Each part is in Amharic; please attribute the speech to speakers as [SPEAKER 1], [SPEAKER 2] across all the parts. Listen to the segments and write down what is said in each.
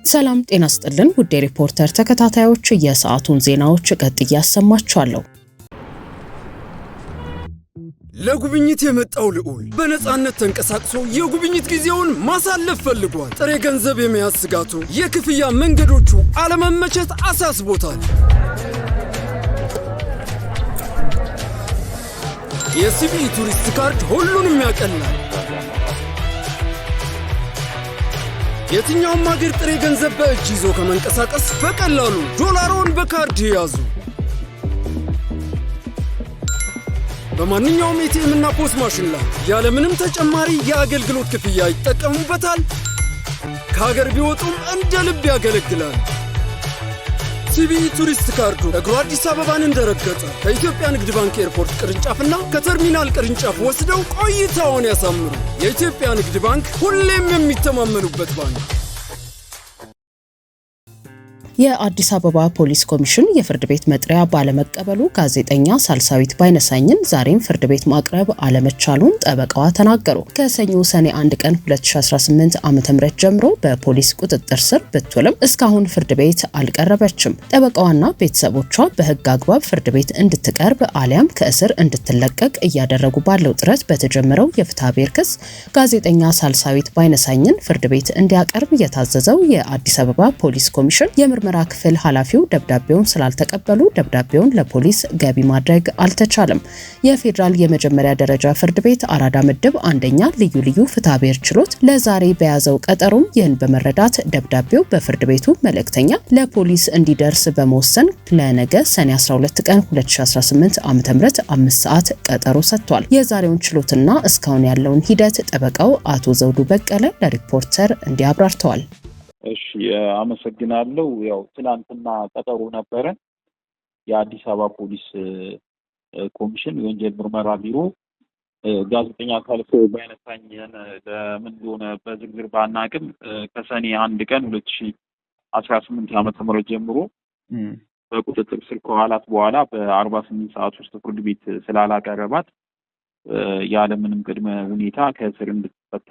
[SPEAKER 1] ሰላም ጤና ይስጥልን ውድ ሪፖርተር ተከታታዮች የሰዓቱን ዜናዎች ቀጥዬ ያሰማችኋለሁ።
[SPEAKER 2] ለጉብኝት የመጣው ልዑል በነፃነት ተንቀሳቅሶ የጉብኝት ጊዜውን ማሳለፍ ፈልጓል። ጥሬ ገንዘብ የመያዝ ስጋቱ፣ የክፍያ መንገዶቹ አለመመቸት አሳስቦታል። የሲቢኢ ቱሪስት ካርድ ሁሉንም ያቀላል። የትኛውም ሀገር ጥሬ ገንዘብ በእጅ ይዞ ከመንቀሳቀስ በቀላሉ ዶላሮን በካርድ ያዙ። በማንኛውም ኤቲኤም እና ፖስ ማሽን ላይ ያለምንም ተጨማሪ የአገልግሎት ክፍያ ይጠቀሙበታል። ከሀገር ቢወጡም እንደ ልብ ያገለግላል። ሲቢኢ ቱሪስት ካርዱ እግሩ አዲስ አበባን እንደረገጠ ከኢትዮጵያ ንግድ ባንክ ኤርፖርት ቅርንጫፍና ከተርሚናል ቅርንጫፍ ወስደው ቆይታውን ያሳምሩ። የኢትዮጵያ ንግድ ባንክ ሁሌም የሚተማመኑበት ባንክ።
[SPEAKER 1] የአዲስ አበባ ፖሊስ ኮሚሽን የፍርድ ቤት መጥሪያ ባለመቀበሉ ጋዜጠኛ ሳልሳዊት ባይነሳኝን ዛሬም ፍርድ ቤት ማቅረብ አለመቻሉን ጠበቃዋ ተናገሩ። ከሰኞ ሰኔ 1 ቀን 2018 ዓ.ም ጀምሮ በፖሊስ ቁጥጥር ስር ብትውልም እስካሁን ፍርድ ቤት አልቀረበችም። ጠበቃዋና ቤተሰቦቿ በሕግ አግባብ ፍርድ ቤት እንድትቀርብ አሊያም ከእስር እንድትለቀቅ እያደረጉ ባለው ጥረት በተጀመረው የፍትሐብሔር ክስ ጋዜጠኛ ሳልሳዊት ባይነሳኝን ፍርድ ቤት እንዲያቀርብ የታዘዘው የአዲስ አበባ ፖሊስ ኮሚሽን የምርመራ ክፍል ኃላፊው ደብዳቤውን ስላልተቀበሉ ደብዳቤውን ለፖሊስ ገቢ ማድረግ አልተቻለም። የፌዴራል የመጀመሪያ ደረጃ ፍርድ ቤት አራዳ ምድብ አንደኛ ልዩ ፍትሐብሔር ችሎት ለዛሬ በያዘው ቀጠሮም ይህን በመረዳት ደብዳቤው በፍርድ ቤቱ መልእክተኛ ለፖሊስ እንዲደርስ በመወሰን ለነገ ሰኔ 12 ቀን 2018 ዓ.ም 5 ሰዓት ቀጠሮ ሰጥቷል። የዛሬውን ችሎትና እስካሁን ያለውን ሂደት ጠበቃው አቶ ዘውዱ በቀለ ለሪፖርተር እንዲያብራርተዋል።
[SPEAKER 3] እሺ አመሰግናለሁ። ያው ትናንትና ቀጠሮ ነበረ። የአዲስ አበባ ፖሊስ ኮሚሽን የወንጀል ምርመራ ቢሮ ጋዜጠኛ ሳልሳዊት ባይነሳኝን ለምን እንደሆነ በዝርዝር ባናቅም ከሰኔ 1 ቀን 2018 ዓ.ም ጀምሮ በቁጥጥር ስር ከዋላት በኋላ በ48 ሰዓት ውስጥ ፍርድ ቤት ስላላቀረባት ያለምንም ቅድመ ሁኔታ ከእስር እንድትፈታ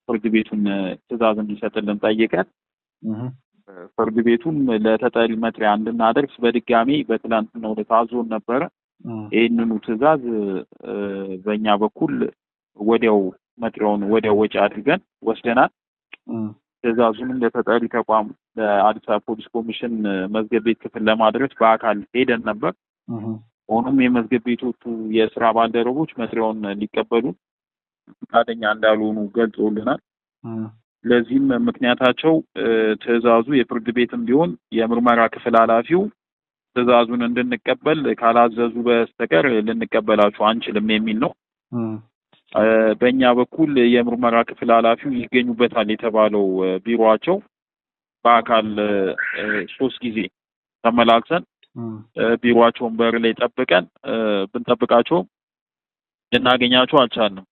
[SPEAKER 3] ፍርድ ቤቱን ትዕዛዝ እንዲሰጥልን ጠይቀን ፍርድ ቤቱም ለተጠሪ መጥሪያ እንድናደርስ በድጋሚ በትላንትናው ዕለት አዞን ነበረ። ይህንኑ ትዕዛዝ በእኛ በኩል ወዲያው መጥሪያውን ወዲያው ወጪ አድርገን ወስደናል። ትዕዛዙንም ለተጠሪ ተቋም ለአዲስ አበባ ፖሊስ ኮሚሽን መዝገብ ቤት ክፍል ለማድረስ በአካል ሄደን ነበር። ሆኖም የመዝገብ ቤቶቹ የስራ ባልደረቦች መጥሪያውን ሊቀበሉ ፈቃደኛ እንዳልሆኑ ገልጾልናል። ለዚህም ምክንያታቸው ትዕዛዙ የፍርድ ቤትም ቢሆን የምርመራ ክፍል ኃላፊው ትዕዛዙን እንድንቀበል ካላዘዙ በስተቀር ልንቀበላችሁ አንችልም የሚል ነው። በእኛ በኩል የምርመራ ክፍል ኃላፊው ይገኙበታል የተባለው ቢሮአቸው በአካል 3 ጊዜ ተመላልሰን ቢሮአቸውን በር ላይ ጠብቀን ብንጠብቃቸው ልናገኛቸው አልቻልንም።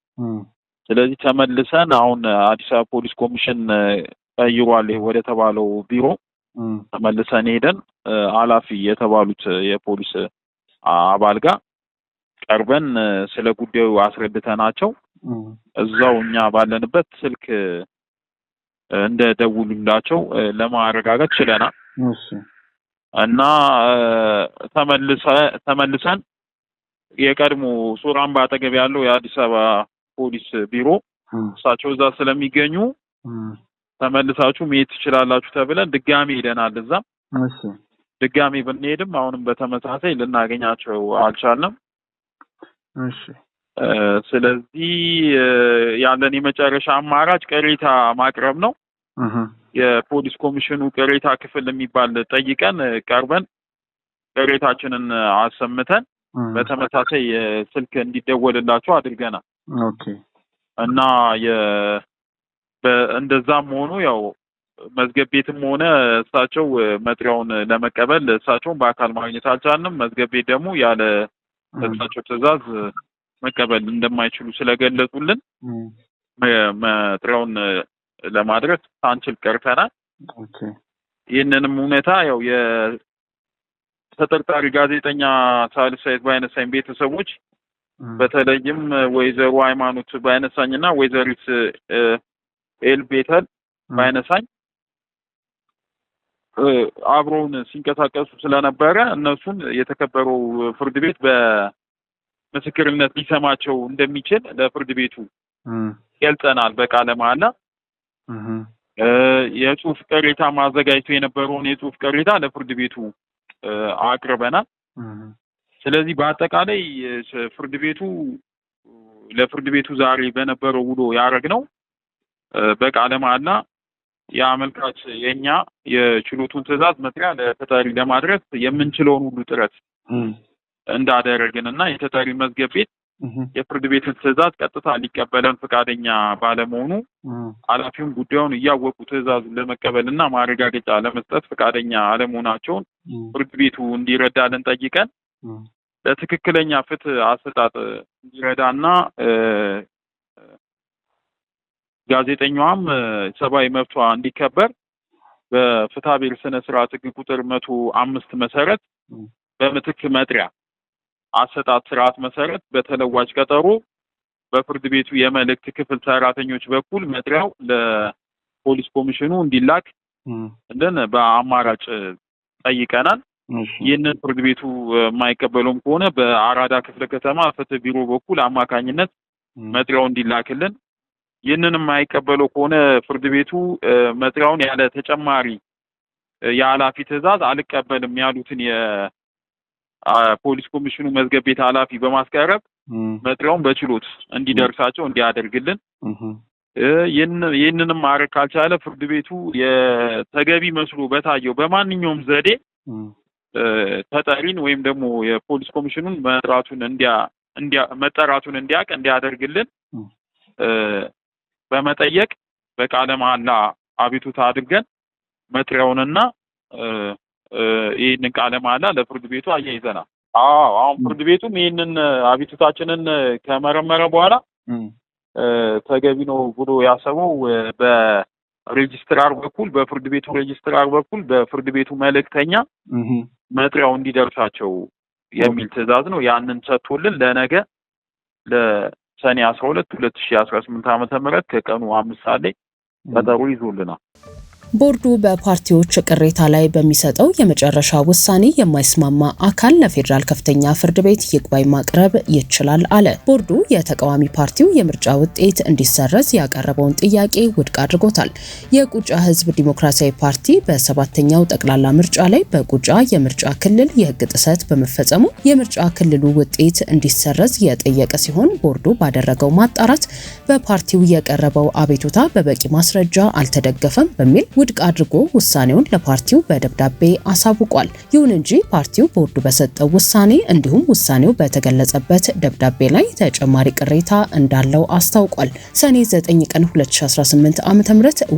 [SPEAKER 3] ስለዚህ ተመልሰን አሁን አዲስ አበባ ፖሊስ ኮሚሽን ቀይሯል ወደ ተባለው ቢሮ ተመልሰን ሄደን ኃላፊ የተባሉት የፖሊስ አባል ጋር ቀርበን ስለ ጉዳዩ አስረድተናቸው እዛው እኛ ባለንበት ስልክ እንደደውሉላቸው ለማረጋገጥ ችለናል። እና ተመልሰን የቀድሞ ሱራምባ አጠገብ ያለው የአዲስ አበባ ፖሊስ ቢሮ እሳቸው እዛ ስለሚገኙ ተመልሳችሁ መሄድ ትችላላችሁ ተብለን ድጋሚ ሄደናል። እዛ ድጋሚ ብንሄድም አሁንም በተመሳሳይ ልናገኛቸው አልቻልንም። ስለዚህ ያለን የመጨረሻ አማራጭ ቅሬታ ማቅረብ ነው። የፖሊስ ኮሚሽኑ ቅሬታ ክፍል የሚባል ጠይቀን ቀርበን ቅሬታችንን አሰምተን በተመሳሳይ ስልክ እንዲደወልላቸው አድርገናል። እና እንደዛም ሆኖ ያው መዝገብ ቤትም ሆነ እሳቸው መጥሪያውን ለመቀበል እሳቸውን በአካል ማግኘት አልቻልንም። መዝገብ ቤት ደግሞ ያለ እሳቸው ትዕዛዝ መቀበል እንደማይችሉ ስለገለጹልን መጥሪያውን ለማድረስ ሳንችል ቀርተናል። ይህንንም ሁኔታ ያው ተጠርጣሪ ጋዜጠኛ ሳልሳዊት ባይነሳኝ ቤተሰቦች በተለይም ወይዘሮ ሃይማኖት ባይነሳኝና ወይዘሪት ኤልቤተል ባይነሳኝ አብረውን ሲንቀሳቀሱ ስለነበረ እነሱን የተከበረው ፍርድ ቤት በምስክርነት ሊሰማቸው እንደሚችል ለፍርድ ቤቱ ገልጸናል በቃለ መሃላ። የጽሁፍ ቅሬታ ማዘጋጅቶ የነበረውን የጽሁፍ ቅሬታ ለፍርድ ቤቱ አቅርበናል። ስለዚህ በአጠቃላይ ፍርድ ቤቱ ለፍርድ ቤቱ ዛሬ በነበረው ውሎ ያረግነው በቃለ መሃላ የአመልካች የኛ የችሎቱን ትዕዛዝ መጥሪያ ለተጠሪ ለማድረስ የምንችለውን ሁሉ ጥረት እንዳደረግንና የተጠሪ መዝገብ ቤት የፍርድ ቤትን ትዕዛዝ ቀጥታ ሊቀበለን ፈቃደኛ ባለመሆኑ ኃላፊውን ጉዳዩን እያወቁ ትዕዛዙን ለመቀበልና ማረጋገጫ ለመስጠት ፈቃደኛ አለመሆናቸውን ፍርድ ቤቱ እንዲረዳልን ጠይቀን ለትክክለኛ ፍትህ አሰጣጥ እንዲረዳና ጋዜጠኛዋም ሰብአዊ መብቷ እንዲከበር በፍትሐ ብሔር ስነ ስርዓት ህግ ቁጥር 105 መሰረት በምትክ መጥሪያ አሰጣጥ ስርዓት መሰረት በተለዋጭ ቀጠሮ በፍርድ ቤቱ የመልእክት ክፍል ሰራተኞች በኩል መጥሪያው ለፖሊስ ኮሚሽኑ እንዲላክ እንደነ በአማራጭ ጠይቀናል። ይህንን ፍርድ ቤቱ የማይቀበለውም ከሆነ በአራዳ ክፍለ ከተማ ፍትህ ቢሮ በኩል አማካኝነት መጥሪያው እንዲላክልን፣ ይህንን የማይቀበለው ከሆነ ፍርድ ቤቱ መጥሪያውን ያለ ተጨማሪ የኃላፊ ትዕዛዝ አልቀበልም ያሉትን የፖሊስ ኮሚሽኑ መዝገብ ቤት ኃላፊ በማስቀረብ መጥሪያውን በችሎት እንዲደርሳቸው እንዲያደርግልን፣ ይህንንም ማድረግ ካልቻለ ፍርድ ቤቱ የተገቢ መስሎ በታየው በማንኛውም ዘዴ ተጠሪን ወይም ደግሞ የፖሊስ ኮሚሽኑን መጠራቱን እንዲያደርግልን በመጠየቅ በቃለ መሃላ አቤቱታ አድርገን መጥሪያውንና ይህንን ቃለ መሃላ ለፍርድ ቤቱ አያይዘናል። አሁን ፍርድ ቤቱም ይህንን አቤቱታችንን ከመረመረ በኋላ ተገቢ ነው ብሎ ያሰበው በሬጅስትራር በኩል በፍርድ ቤቱ ሬጅስትራር በኩል በፍርድ ቤቱ መልእክተኛ መጥሪያው እንዲደርሳቸው የሚል ትዕዛዝ ነው። ያንን ሰጥቶልን ለነገ ለሰኔ 12 2018 ዓ.ም ከቀኑ 5 ሰዓት ላይ ቀጠሮ ይዞልናል።
[SPEAKER 1] ቦርዱ በፓርቲዎች ቅሬታ ላይ በሚሰጠው የመጨረሻ ውሳኔ የማይስማማ አካል ለፌዴራል ከፍተኛ ፍርድ ቤት ይግባኝ ማቅረብ ይችላል አለ። ቦርዱ የተቃዋሚ ፓርቲው የምርጫ ውጤት እንዲሰረዝ ያቀረበውን ጥያቄ ውድቅ አድርጎታል። የቁጫ ሕዝብ ዲሞክራሲያዊ ፓርቲ በሰባተኛው ጠቅላላ ምርጫ ላይ በቁጫ የምርጫ ክልል የሕግ ጥሰት በመፈጸሙ የምርጫ ክልሉ ውጤት እንዲሰረዝ የጠየቀ ሲሆን ቦርዱ ባደረገው ማጣራት በፓርቲው የቀረበው አቤቱታ በበቂ ማስረጃ አልተደገፈም በሚል ውድቅ አድርጎ ውሳኔውን ለፓርቲው በደብዳቤ አሳውቋል። ይሁን እንጂ ፓርቲው ቦርዱ በሰጠው ውሳኔ እንዲሁም ውሳኔው በተገለጸበት ደብዳቤ ላይ ተጨማሪ ቅሬታ እንዳለው አስታውቋል። ሰኔ 9 ቀን 2018 ዓ.ም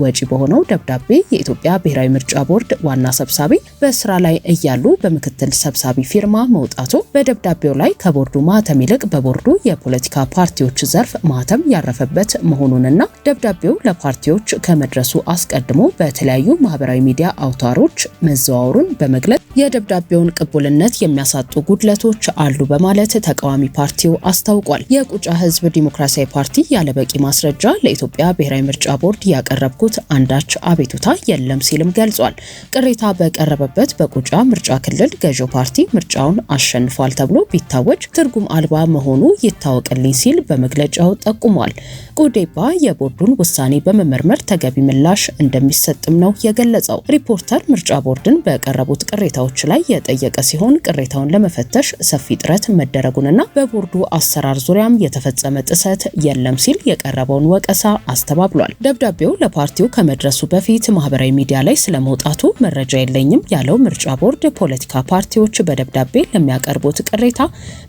[SPEAKER 1] ወጪ በሆነው ደብዳቤ የኢትዮጵያ ብሔራዊ ምርጫ ቦርድ ዋና ሰብሳቢ በስራ ላይ እያሉ በምክትል ሰብሳቢ ፊርማ መውጣቱ በደብዳቤው ላይ ከቦርዱ ማህተም ይልቅ በቦርዱ የፖለቲካ ፓርቲዎች ዘርፍ ማህተም ያረፈበት መሆኑንና ደብዳቤው ለፓርቲዎች ከመድረሱ አስቀድሞ በተለያዩ ማህበራዊ ሚዲያ አውታሮች መዘዋወሩን በመግለጽ የደብዳቤውን ቅቡልነት የሚያሳጡ ጉድለቶች አሉ በማለት ተቃዋሚ ፓርቲው አስታውቋል። የቁጫ ሕዝብ ዲሞክራሲያዊ ፓርቲ ያለበቂ ማስረጃ ለኢትዮጵያ ብሔራዊ ምርጫ ቦርድ ያቀረብኩት አንዳች አቤቱታ የለም ሲልም ገልጿል። ቅሬታ በቀረበበት በቁጫ ምርጫ ክልል ገዢው ፓርቲ ምርጫውን አሸንፏል ተብሎ ቢታወጅ ትርጉም አልባ መሆኑ ይታወቅልኝ ሲል በመግለጫው ጠቁሟል። ቁዴባ የቦርዱን ውሳኔ በመመርመር ተገቢ ምላሽ እንደሚሰጥም ነው የገለጸው። ሪፖርተር ምርጫ ቦርድን በቀረቡት ቅሬታዎች ላይ የጠየቀ ሲሆን ቅሬታውን ለመፈተሽ ሰፊ ጥረት መደረጉንና በቦርዱ አሰራር ዙሪያም የተፈጸመ ጥሰት የለም ሲል የቀረበውን ወቀሳ አስተባብሏል። ደብዳቤው ለፓርቲው ከመድረሱ በፊት ማህበራዊ ሚዲያ ላይ ስለመውጣቱ መረጃ የለኝም ያለው ምርጫ ቦርድ ፖለቲካ ፓርቲዎች በደብዳቤ ለሚያቀርቡት ቅሬታ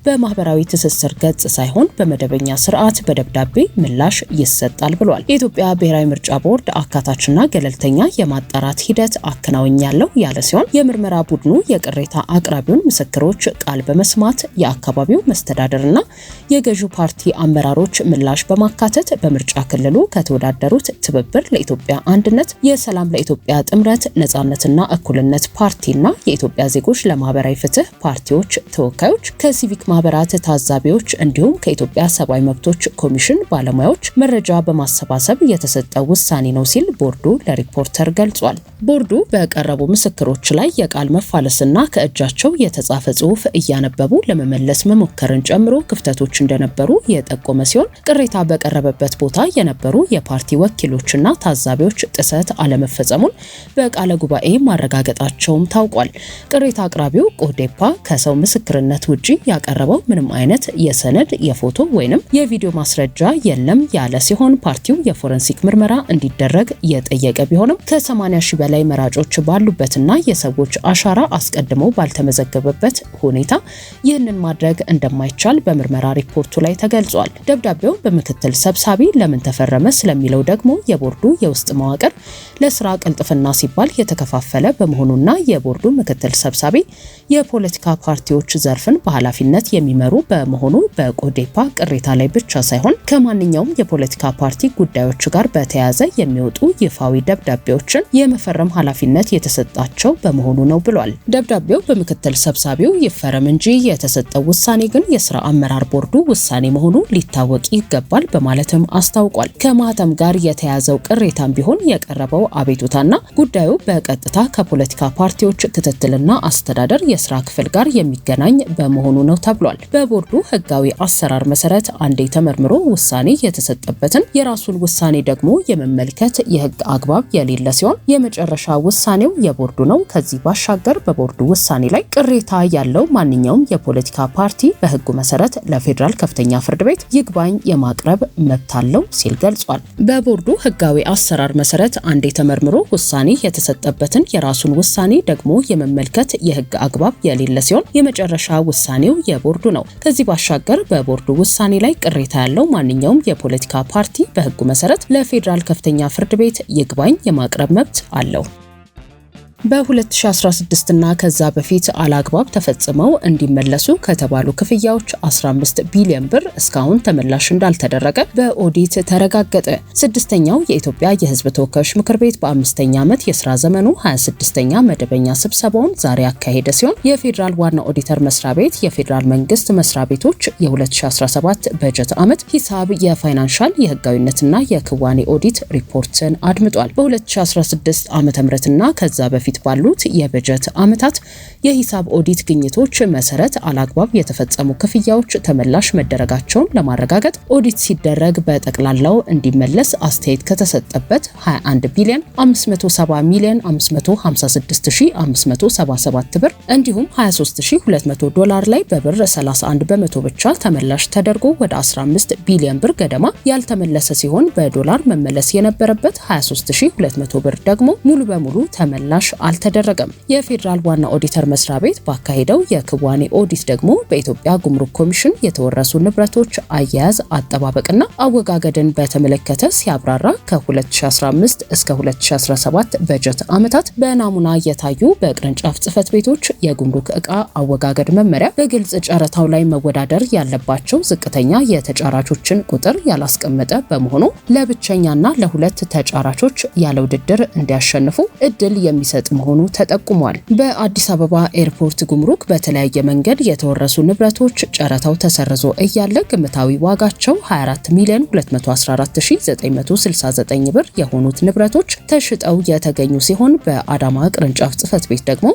[SPEAKER 1] በማህበራዊ ትስስር ገጽ ሳይሆን በመደበኛ ስርዓት በደብዳቤ ምላሽ ይሰጣል ብሏል። የኢትዮጵያ ብሔራዊ ምርጫ ቦርድ አካታችና ገለልተኛ የማጣራት ሂደት አከናውኛለሁ ያለ ሲሆን የምርመራ ቡድኑ የቅሬታ አቅራቢውን ምስክሮች ቃል በመስማት የአካባቢው መስተዳደርና የገዢው ፓርቲ አመራሮች ምላሽ በማካተት በምርጫ ክልሉ ከተወዳደሩት ትብብር ለኢትዮጵያ አንድነት፣ የሰላም ለኢትዮጵያ ጥምረት፣ ነጻነትና እኩልነት ፓርቲና የኢትዮጵያ ዜጎች ለማህበራዊ ፍትህ ፓርቲዎች ተወካዮች፣ ከሲቪክ ማህበራት ታዛቢዎች እንዲሁም ከኢትዮጵያ ሰብአዊ መብቶች ኮሚሽን ባለሙያዎች መረጃ በማሰባሰብ የተሰጠ ውሳኔ ነው ሲል ቦርዱ ለሪፖርተር ሪፖርተር ገልጿል። ቦርዱ በቀረቡ ምስክሮች ላይ የቃል መፋለስና ከእጃቸው የተጻፈ ጽሑፍ እያነበቡ ለመመለስ መሞከርን ጨምሮ ክፍተቶች እንደነበሩ የጠቆመ ሲሆን ቅሬታ በቀረበበት ቦታ የነበሩ የፓርቲ ወኪሎችና ታዛቢዎች ጥሰት አለመፈጸሙን በቃለ ጉባኤ ማረጋገጣቸውም ታውቋል። ቅሬታ አቅራቢው ኦዴፓ ከሰው ምስክርነት ውጪ ያቀረበው ምንም አይነት የሰነድ የፎቶ ወይንም የቪዲዮ ማስረጃ የለም ያለ ሲሆን ፓርቲው የፎረንሲክ ምርመራ እንዲደረግ የጠየቀ ቢሆንም ከ80 ሺህ በላይ መራጮች ባሉበትና የሰዎች አሻራ አስቀድሞ ባልተመዘገበበት ሁኔታ ይህንን ማድረግ እንደማይቻል በምርመራ ሪፖርቱ ላይ ተገልጿል። ደብዳቤው በምክትል ሰብሳቢ ለምን ተፈረመ ስለሚለው ደግሞ የቦርዱ የውስጥ መዋቅር ለስራ ቅልጥፍና ሲባል የተከፋፈለ በመሆኑና የቦርዱ ምክትል ሰብሳቢ የፖለቲካ ፓርቲዎች ዘርፍን በኃላፊነት የሚመሩ በመሆኑ በኦዴፓ ቅሬታ ላይ ብቻ ሳይሆን ከማንኛውም የፖለቲካ ፓርቲ ጉዳዮች ጋር በተያያዘ የሚወጡ ይፋዊ ደብዳቤዎችን የመፈረም ኃላፊነት የተሰጣቸው በመሆኑ ነው ብሏል። ደብዳቤው በምክትል ሰብሳቢው ይፈረም እንጂ የተሰጠው ውሳኔ ግን የስራ አመራር ቦርዱ ውሳኔ መሆኑ ሊታወቅ ይገባል በማለትም አስታውቋል። ከማህተም ጋር የተያዘው ቅሬታም ቢሆን የቀረበው አቤቱታና ጉዳዩ በቀጥታ ከፖለቲካ ፓርቲዎች ክትትልና አስተዳደር የስራ ክፍል ጋር የሚገናኝ በመሆኑ ነው ተብሏል። በቦርዱ ህጋዊ አሰራር መሰረት አንዴ ተመርምሮ ውሳኔ የተሰጠበትን የራሱን ውሳኔ ደግሞ የመመልከት የህግ አግባብ የሌለ ሲሆን የመጨረሻ ውሳኔው የቦርዱ ነው። ከዚህ ባሻገር በቦርዱ ውሳኔ ላይ ቅሬታ ያለው ማንኛውም የፖለቲካ ፓርቲ በህጉ መሰረት ለፌዴራል ከፍተኛ ፍርድ ቤት ይግባኝ የማቅረብ መብት አለው ሲል ገልጿል። በቦርዱ ህጋዊ አሰራር መሰረት አንዴ ተመርምሮ ውሳኔ የተሰጠበትን የራሱን ውሳኔ ደግሞ የመመልከት የህግ አግባብ የሌለ ሲሆን የመጨረሻ ውሳኔው የቦርዱ ነው። ከዚህ ባሻገር በቦርዱ ውሳኔ ላይ ቅሬታ ያለው ማንኛውም የፖለቲካ ፓርቲ በህጉ መሰረት ለፌዴራል ከፍተኛ ፍርድ ቤት ይግባኝ የማቅረብ መብት አለው። በ2016 እና ከዛ በፊት አላግባብ ተፈጽመው እንዲመለሱ ከተባሉ ክፍያዎች 15 ቢሊዮን ብር እስካሁን ተመላሽ እንዳልተደረገ በኦዲት ተረጋገጠ። ስድስተኛው የኢትዮጵያ የህዝብ ተወካዮች ምክር ቤት በ5ኛ ዓመት የስራ ዘመኑ 26ኛ መደበኛ ስብሰባውን ዛሬ ያካሄደ ሲሆን የፌዴራል ዋና ኦዲተር መስሪያ ቤት የፌዴራል መንግስት መስሪያ ቤቶች የ2017 በጀት ዓመት ሂሳብ የፋይናንሻል የህጋዊነትና የክዋኔ ኦዲት ሪፖርትን አድምጧል። በ2016 ዓ.ም.ና ከዛ በፊት ባሉት የበጀት ዓመታት የሂሳብ ኦዲት ግኝቶች መሰረት አላግባብ የተፈጸሙ ክፍያዎች ተመላሽ መደረጋቸውን ለማረጋገጥ ኦዲት ሲደረግ በጠቅላላው እንዲመለስ አስተያየት ከተሰጠበት 21 ቢሊዮን 570 ሚሊዮን 556577 ብር እንዲሁም 23200 ዶላር ላይ በብር 31 በመቶ ብቻ ተመላሽ ተደርጎ ወደ 15 ቢሊዮን ብር ገደማ ያልተመለሰ ሲሆን በዶላር መመለስ የነበረበት 23200 ብር ደግሞ ሙሉ በሙሉ ተመላሽ አልተደረገም። የፌዴራል ዋና ኦዲተር መስሪያ ቤት ባካሄደው የክዋኔ ኦዲት ደግሞ በኢትዮጵያ ጉምሩክ ኮሚሽን የተወረሱ ንብረቶች አያያዝ አጠባበቅና አወጋገድን በተመለከተ ሲያብራራ ከ2015 እስከ 2017 በጀት ዓመታት በናሙና የታዩ በቅርንጫፍ ጽህፈት ቤቶች የጉምሩክ ዕቃ አወጋገድ መመሪያ በግልጽ ጨረታው ላይ መወዳደር ያለባቸው ዝቅተኛ የተጫራቾችን ቁጥር ያላስቀመጠ በመሆኑ ለብቸኛና ለሁለት ተጫራቾች ያለ ውድድር እንዲያሸንፉ እድል የሚሰጥ መሆኑ ተጠቁሟል። በአዲስ አበባ ኤርፖርት ጉምሩክ በተለያየ መንገድ የተወረሱ ንብረቶች ጨረታው ተሰርዞ እያለ ግምታዊ ዋጋቸው 24 ሚሊዮን 214969 ብር የሆኑት ንብረቶች ተሽጠው የተገኙ ሲሆን በአዳማ ቅርንጫፍ ጽህፈት ቤት ደግሞ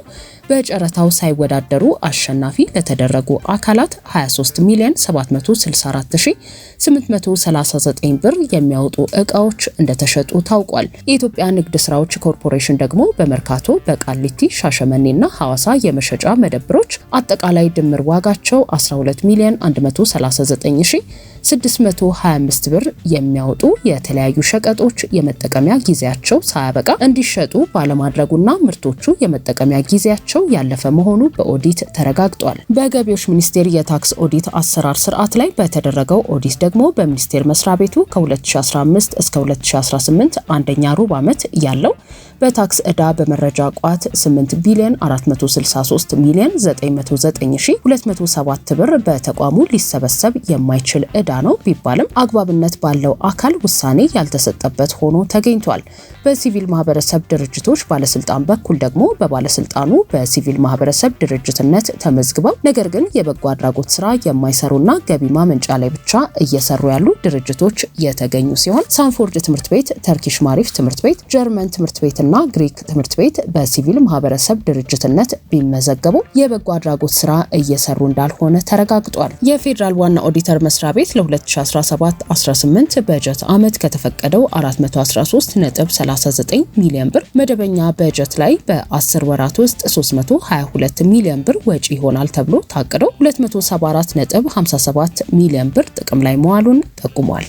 [SPEAKER 1] በጨረታው ሳይወዳደሩ አሸናፊ ለተደረጉ አካላት 23 ሚሊዮን 764839 ብር የሚያወጡ ዕቃዎች እንደተሸጡ ታውቋል። የኢትዮጵያ ንግድ ስራዎች ኮርፖሬሽን ደግሞ በመርካቶ በቃሊቲ ሻሸመኔና ሐዋሳ የመሸጫ መደብሮች አጠቃላይ ድምር ዋጋቸው 12 ሚሊዮን 139625 ብር የሚያወጡ የተለያዩ ሸቀጦች የመጠቀሚያ ጊዜያቸው ሳያበቃ እንዲሸጡ ባለማድረጉና ምርቶቹ የመጠቀሚያ ጊዜያቸው ያለፈ መሆኑ በኦዲት ተረጋግጧል። በገቢዎች ሚኒስቴር የታክስ ኦዲት አሰራር ስርዓት ላይ በተደረገው ኦዲት ደግሞ በሚኒስቴር መስሪያ ቤቱ ከ2015 እስከ 2018 አንደኛ ሩብ ዓመት ያለው በታክስ ዕዳ በመረጃ የመረጃ ቋት 8 ቢሊዮን 463 ሚሊዮን 909,207 ብር በተቋሙ ሊሰበሰብ የማይችል ዕዳ ነው ቢባልም አግባብነት ባለው አካል ውሳኔ ያልተሰጠበት ሆኖ ተገኝቷል። በሲቪል ማህበረሰብ ድርጅቶች ባለስልጣን በኩል ደግሞ በባለስልጣኑ በሲቪል ማህበረሰብ ድርጅትነት ተመዝግበው ነገር ግን የበጎ አድራጎት ስራ የማይሰሩና ገቢ ማመንጫ ላይ ብቻ እየሰሩ ያሉ ድርጅቶች የተገኙ ሲሆን ሳንፎርድ ትምህርት ቤት፣ ተርኪሽ ማሪፍ ትምህርት ቤት፣ ጀርመን ትምህርት ቤትና ግሪክ ትምህርት ቤት በሲቪል ማህበረሰብ ድርጅትነት ቢመዘገቡ የበጎ አድራጎት ስራ እየሰሩ እንዳልሆነ ተረጋግጧል። የፌዴራል ዋና ኦዲተር መስሪያ ቤት ለ2017-18 በጀት ዓመት ከተፈቀደው 413.39 ሚሊዮን ብር መደበኛ በጀት ላይ በ10 ወራት ውስጥ 322 ሚሊዮን ብር ወጪ ይሆናል ተብሎ ታቅዶ 274.57 ሚሊዮን ብር ጥቅም ላይ መዋሉን ጠቁሟል።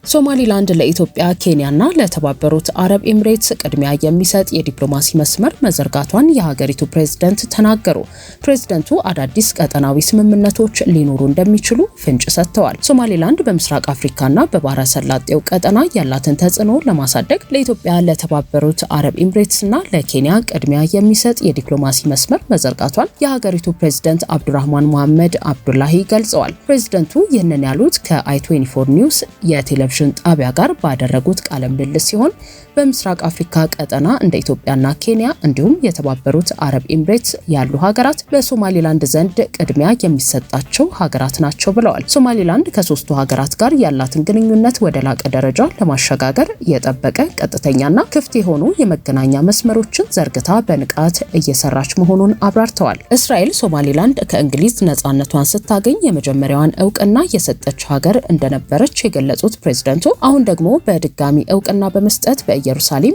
[SPEAKER 1] ሶማሊላንድ ለኢትዮጵያ፣ ኬንያና ለተባበሩት አረብ ኤሚሬትስ ቅድሚያ የሚሰጥ የዲፕሎማሲ መስመር መዘርጋቷን የሀገሪቱ ፕሬዝዳንት ተናገሩ። ፕሬዝዳንቱ አዳዲስ ቀጠናዊ ስምምነቶች ሊኖሩ እንደሚችሉ ፍንጭ ሰጥተዋል። ሶማሊላንድ በምስራቅ አፍሪካና በባህረ ሰላጤው ቀጠና ያላትን ተጽዕኖ ለማሳደግ ለኢትዮጵያ፣ ለተባበሩት አረብ ኤሚሬትስና ለኬንያ ቅድሚያ የሚሰጥ የዲፕሎማሲ መስመር መዘርጋቷን የሀገሪቱ ፕሬዝዳንት አብዱራህማን መሐመድ አብዱላሂ ገልጸዋል። ፕሬዝዳንቱ ይህንን ያሉት ከአይ24 ኒውስ የቴሌቪዥን ጣቢያ ጋር ባደረጉት ቃለ ምልልስ ሲሆን በምስራቅ አፍሪካ ቀጠና እንደ ኢትዮጵያና ኬንያ እንዲሁም የተባበሩት አረብ ኤሚሬትስ ያሉ ሀገራት በሶማሊላንድ ዘንድ ቅድሚያ የሚሰጣቸው ሀገራት ናቸው ብለዋል። ሶማሊላንድ ከሶስቱ ሀገራት ጋር ያላትን ግንኙነት ወደ ላቀ ደረጃ ለማሸጋገር የጠበቀ ቀጥተኛና ክፍት የሆኑ የመገናኛ መስመሮችን ዘርግታ በንቃት እየሰራች መሆኑን አብራርተዋል። እስራኤል ሶማሊላንድ ከእንግሊዝ ነጻነቷን ስታገኝ የመጀመሪያዋን እውቅና የሰጠች ሀገር እንደነበረች የገለጹት ፕሬዝዳንቱ አሁን ደግሞ በድጋሚ እውቅና በመስጠት በኢየሩሳሌም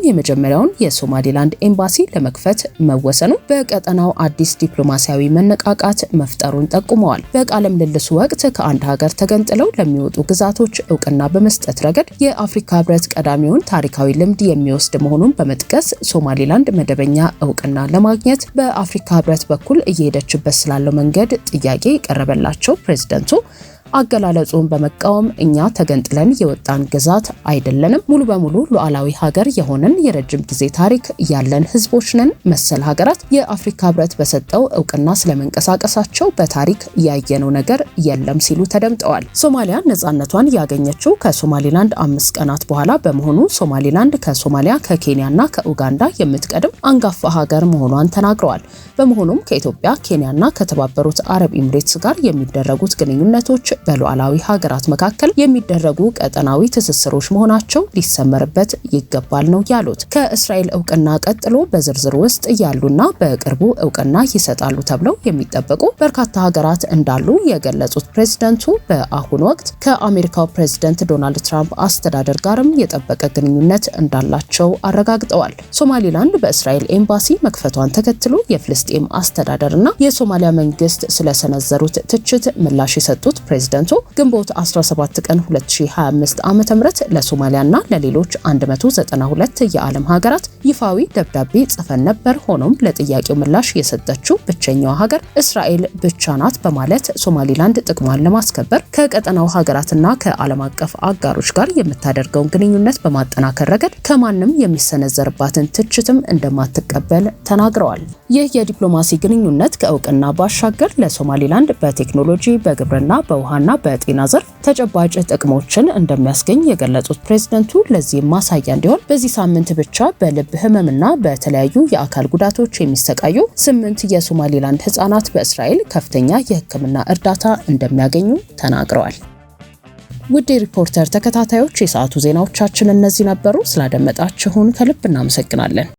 [SPEAKER 1] የመጀመሪያውን የሶማሊላንድ ኤምባሲ ለመክፈት መወሰኑ በቀጠናው አዲስ ዲፕሎማሲያዊ መነቃቃት መፍጠሩን ጠቁመዋል። በቃለ ምልልሱ ወቅት ከአንድ ሀገር ተገንጥለው ለሚወጡ ግዛቶች እውቅና በመስጠት ረገድ የአፍሪካ ህብረት ቀዳሚውን ታሪካዊ ልምድ የሚወስድ መሆኑን በመጥቀስ ሶማሊላንድ መደበኛ እውቅና ለማግኘት በአፍሪካ ህብረት በኩል እየሄደችበት ስላለው መንገድ ጥያቄ የቀረበላቸው ፕሬዝዳንቱ አገላለጹን በመቃወም እኛ ተገንጥለን የወጣን ግዛት አይደለንም፣ ሙሉ በሙሉ ሉዓላዊ ሀገር የሆነን የረጅም ጊዜ ታሪክ ያለን ህዝቦች ነን። መሰል ሀገራት የአፍሪካ ህብረት በሰጠው እውቅና ስለመንቀሳቀሳቸው በታሪክ ያየነው ነገር የለም ሲሉ ተደምጠዋል። ሶማሊያ ነጻነቷን ያገኘችው ከሶማሊላንድ 5 ቀናት በኋላ በመሆኑ ሶማሊላንድ ከሶማሊያ፣ ከኬንያና ከኡጋንዳ የምትቀድም አንጋፋ ሀገር መሆኗን ተናግረዋል። በመሆኑም ከኢትዮጵያ፣ ኬንያና ከተባበሩት አረብ ኤሚሬትስ ጋር የሚደረጉት ግንኙነቶች በሉዓላዊ ሀገራት መካከል የሚደረጉ ቀጠናዊ ትስስሮች መሆናቸው ሊሰመርበት ይገባል ነው ያሉት። ከእስራኤል እውቅና ቀጥሎ በዝርዝር ውስጥ ያሉና በቅርቡ እውቅና ይሰጣሉ ተብለው የሚጠበቁ በርካታ ሀገራት እንዳሉ የገለጹት ፕሬዝዳንቱ በአሁኑ ወቅት ከአሜሪካው ፕሬዝዳንት ዶናልድ ትራምፕ አስተዳደር ጋርም የጠበቀ ግንኙነት እንዳላቸው አረጋግጠዋል። ሶማሊላንድ በእስራኤል ኤምባሲ መክፈቷን ተከትሎ የፍልስጤም አስተዳደርና የሶማሊያ መንግስት ስለሰነዘሩት ትችት ምላሽ የሰጡት ፕሬዝዳንቱ ግንቦት 17 ቀን 2025 ዓ.ም ለሶማሊያና ለሌሎች 192 የዓለም ሀገራት ይፋዊ ደብዳቤ ጽፈን ነበር። ሆኖም ለጥያቄው ምላሽ የሰጠችው ብቸኛዋ ሀገር እስራኤል ብቻ ናት በማለት ሶማሊላንድ ጥቅሟን ለማስከበር ከቀጠናው ሀገራትና ከዓለም አቀፍ አጋሮች ጋር የምታደርገውን ግንኙነት በማጠናከር ረገድ ከማንም የሚሰነዘርባትን ትችትም እንደማትቀበል ተናግረዋል። ይህ የዲፕሎማሲ ግንኙነት ከእውቅና ባሻገር ለሶማሊላንድ በቴክኖሎጂ፣ በግብርና፣ በውሃና በጤና ዘርፍ ተጨባጭ ጥቅሞችን እንደሚያስገኝ የገለጹት ፕሬዝዳንቱ ለዚህም ማሳያ እንዲሆን በዚህ ሳምንት ብቻ በልብ ህመምና በተለያዩ የአካል ጉዳቶች የሚሰቃዩ 8 የሶማሊላንድ ህጻናት በእስራኤል ከፍተኛ የሕክምና እርዳታ እንደሚያገኙ ተናግረዋል። ውድ ሪፖርተር ተከታታዮች የሰዓቱ ዜናዎቻችን እነዚህ ነበሩ። ስላደመጣችሁን ከልብ እናመሰግናለን።